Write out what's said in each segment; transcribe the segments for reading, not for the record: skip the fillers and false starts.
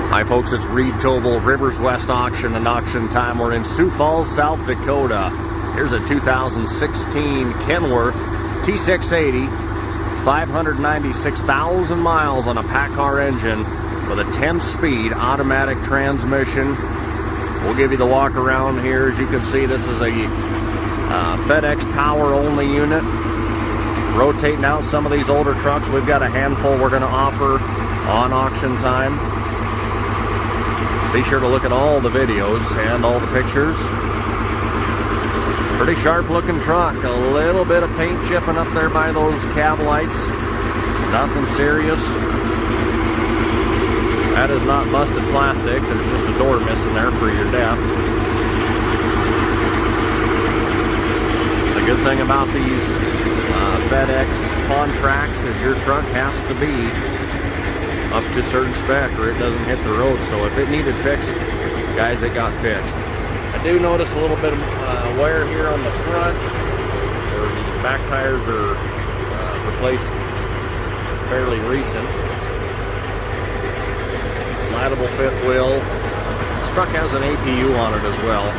Hi folks, it's Reed Tobel, Rivers West Auction and Auction Time. We're in Sioux Falls, South Dakota. Here's a 2016 Kenworth T680, 596,000 miles on a Paccar engine with a 10-speed automatic transmission. We'll give you the walk around here. As you can see, this is a FedEx power-only unit. Rotating out some of these older trucks. We've got a handful we're going to offer on auction time. Be sure to look at all the videos and all the pictures. Pretty sharp looking truck. A little bit of paint chipping up there by those cab lights. Nothing serious. That is not busted plastic. There's just a door missing there for your depth. The good thing about these FedEx contracts is your truck has to be up to a certain spec or it doesn't hit the road. So if it needed fixed, guys, it got fixed. I do notice a little bit of wear here on the front, where the back tires are replaced fairly recent. Slidable fifth wheel. This truck has an APU on it as well.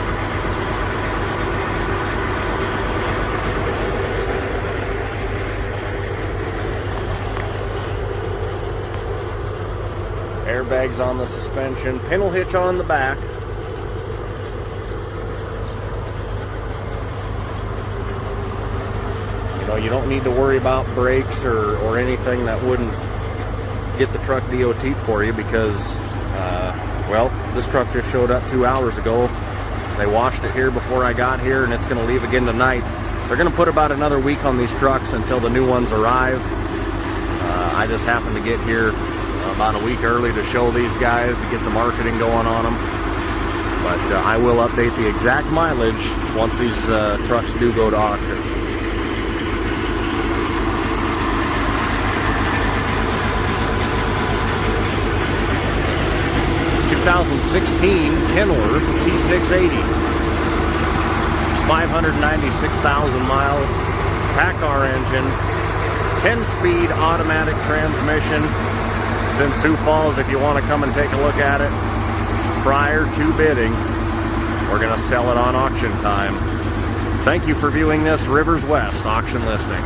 Airbags on the suspension, pintle hitch on the back. You know, you don't need to worry about brakes or anything that wouldn't get the truck DOT'd for you because, well, this truck just showed up 2 hours ago. They washed it here before I got here, and it's going to leave again tonight. They're going to put about another week on these trucks until the new ones arrive. I just happened to get here about a week early to show these guys, to get the marketing going on them. But I will update the exact mileage once these trucks do go to auction. ...2016 Kenworth T680. 596,000 miles. Paccar engine. 10-speed automatic transmission. In Sioux Falls. If you want to come and take a look at it prior to bidding, we're going to sell it on auction time. Thank you for viewing this Rivers West auction listing.